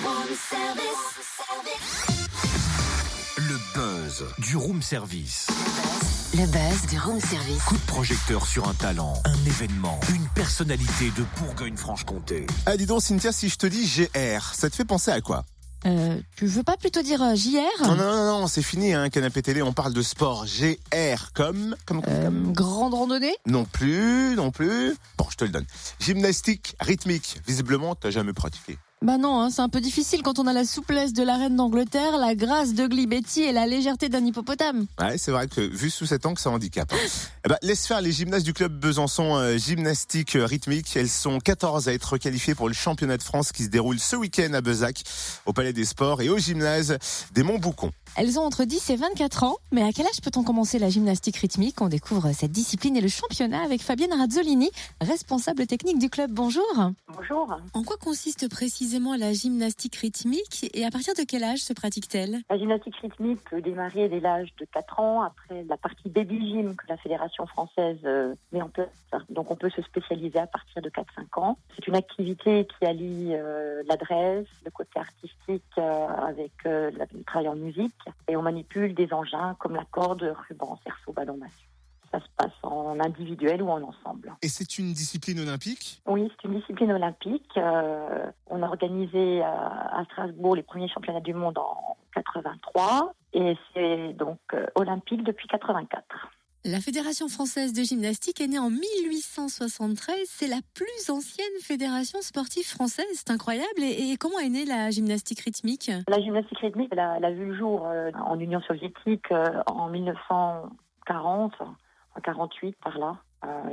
Room service. Le buzz du room service. Le buzz du room service. Coup de projecteur sur un talent, un événement, une personnalité de Bourgogne-Franche-Comté. Ah dis donc Cynthia, si je te dis GR, ça te fait penser à quoi? Tu veux pas plutôt dire JR? Non, c'est fini, Canapé Télé, on parle de sport. GR comme... Grande randonnée? Non plus. Bon, je te le donne. Gymnastique rythmique. Visiblement, t'as jamais pratiqué. Bah non, c'est un peu difficile quand on a la souplesse de la reine d'Angleterre, la grâce de Glibetti et la légèreté d'un hippopotame. Ouais, c'est vrai que vu sous cet angle, ça handicape. Laisse faire les gymnastes du club Besançon gymnastique rythmique. Elles sont 14 à être qualifiées pour le championnat de France qui se déroule ce week-end à Bezac, au Palais des Sports et au gymnase des Montboucons. Elles ont entre 10 et 24 ans, mais à quel âge peut-on commencer la gymnastique rythmique? On découvre cette discipline et le championnat avec Fabienne Razzolini, responsable technique du club. Bonjour. Bonjour. En quoi consiste précisément la gymnastique rythmique et à partir de quel âge se pratique-t-elle? La gymnastique rythmique peut démarrer dès l'âge de 4 ans, après la partie baby gym que la Fédération française met en place. Donc on peut se spécialiser à partir de 4-5 ans. C'est une activité qui allie l'adresse, le côté artistique avec le travail en musique. Et on manipule des engins comme la corde, ruban, cerceau, ballon, massue. Ça se passe en individuel ou en ensemble. Et c'est une discipline olympique? Oui, c'est une discipline olympique. On a organisé à Strasbourg les premiers championnats du monde en 83 et c'est donc olympique depuis 84. La Fédération française de gymnastique est née en 1873. C'est la plus ancienne fédération sportive française. C'est incroyable. Et comment est née la gymnastique rythmique? La gymnastique rythmique, elle a vu le jour en Union soviétique en 1940, en 48 par là.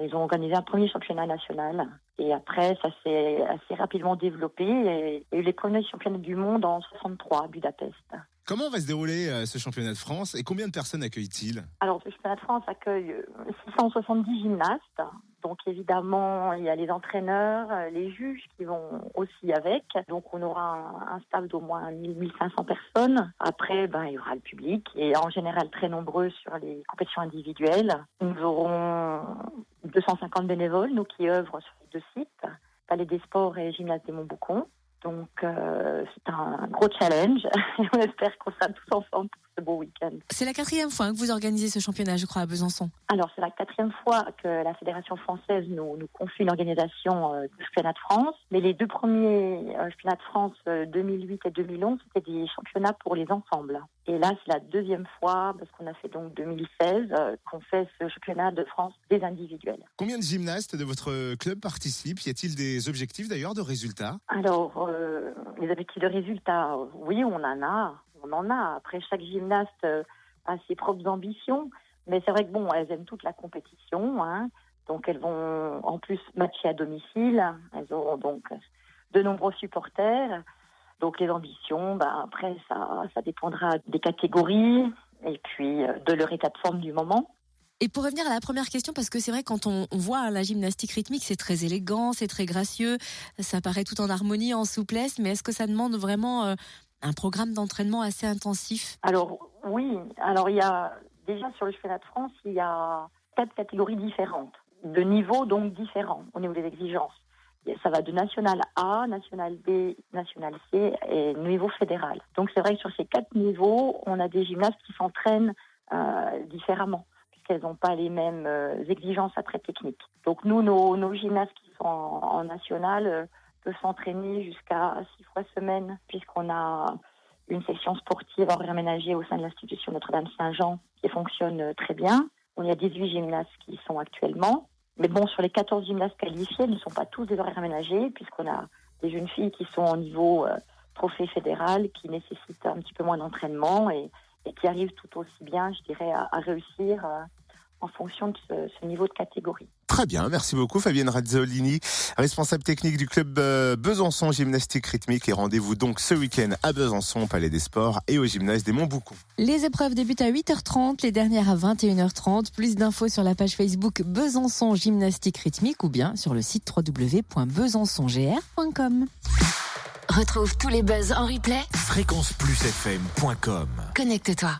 Ils ont organisé un premier championnat national. Et après, ça s'est assez rapidement développé. Et il y a eu les premiers championnats du monde en 63 à Budapest. Comment va se dérouler ce championnat de France et combien de personnes accueille-t-il? Alors, le championnat de France accueille 670 gymnastes. Donc, évidemment, il y a les entraîneurs, les juges qui vont aussi avec. Donc, on aura un staff d'au moins 1500 personnes. Après, il y aura le public et en général très nombreux sur les compétitions individuelles. Nous aurons 250 bénévoles, nous qui œuvrent sur les 2 sites, Palais des Sports et Gymnase des Montboucons. Donc, c'est un gros challenge. On espère qu'on sera tous ensemble pour ce beau week-end. C'est la 4e fois que vous organisez ce championnat, je crois, à Besançon. Alors, c'est la 4e fois que la Fédération française nous confie une organisation du championnat de France. Mais les 2 premiers championnats de France, 2008 et 2011, c'était des championnats pour les ensembles. Et là, c'est la 2e fois, parce qu'on a fait donc 2016, qu'on fait ce championnat de France des individuels. Combien de gymnastes de votre club participent? Y a-t-il des objectifs d'ailleurs de résultats? Alors, les objectifs de résultats, oui, on en a. Après, chaque gymnaste a ses propres ambitions. Mais c'est vrai que elles aiment toute la compétition. Donc, elles vont en plus matcher à domicile. Elles auront donc de nombreux supporters. Donc, les ambitions, après, ça dépendra des catégories et puis de leur état de forme du moment. Et pour revenir à la première question, parce que c'est vrai, quand on voit la gymnastique rythmique, c'est très élégant, c'est très gracieux, ça paraît tout en harmonie, en souplesse, mais est-ce que ça demande vraiment un programme d'entraînement assez intensif? Alors, oui. Alors, il y a déjà sur le championnat de France, il y a 4 catégories différentes, de niveaux donc différents au niveau des exigences. Ça va de national A, national B, national C et niveau fédéral. Donc, c'est vrai que sur ces 4 niveaux, on a des gymnastes qui s'entraînent différemment, puisqu'elles n'ont pas les mêmes exigences après techniques. Donc, nous, nos gymnastes qui sont en national peuvent s'entraîner jusqu'à 6 fois semaine, puisqu'on a une section sportive horaire aménagée au sein de l'institution Notre-Dame-Saint-Jean qui fonctionne très bien. On y a 18 gymnastes qui y sont actuellement. Mais sur les 14 gymnastes qualifiés, ils ne sont pas tous des horaires aménagés, puisqu'on a des jeunes filles qui sont au niveau trophée fédéral, qui nécessitent un petit peu moins d'entraînement et qui arrivent tout aussi bien, je dirais, à réussir en fonction de ce niveau de catégorie. Très bien, merci beaucoup Fabienne Razzolini, responsable technique du club Besançon Gymnastique Rythmique. Et rendez-vous donc ce week-end à Besançon, au Palais des Sports et au gymnase des Montboucons. Les épreuves débutent à 8h30, les dernières à 21h30. Plus d'infos sur la page Facebook Besançon Gymnastique Rythmique ou bien sur le site www.besançongr.com. Retrouve tous les buzz en replay. fréquenceplusfm.com. Connecte-toi.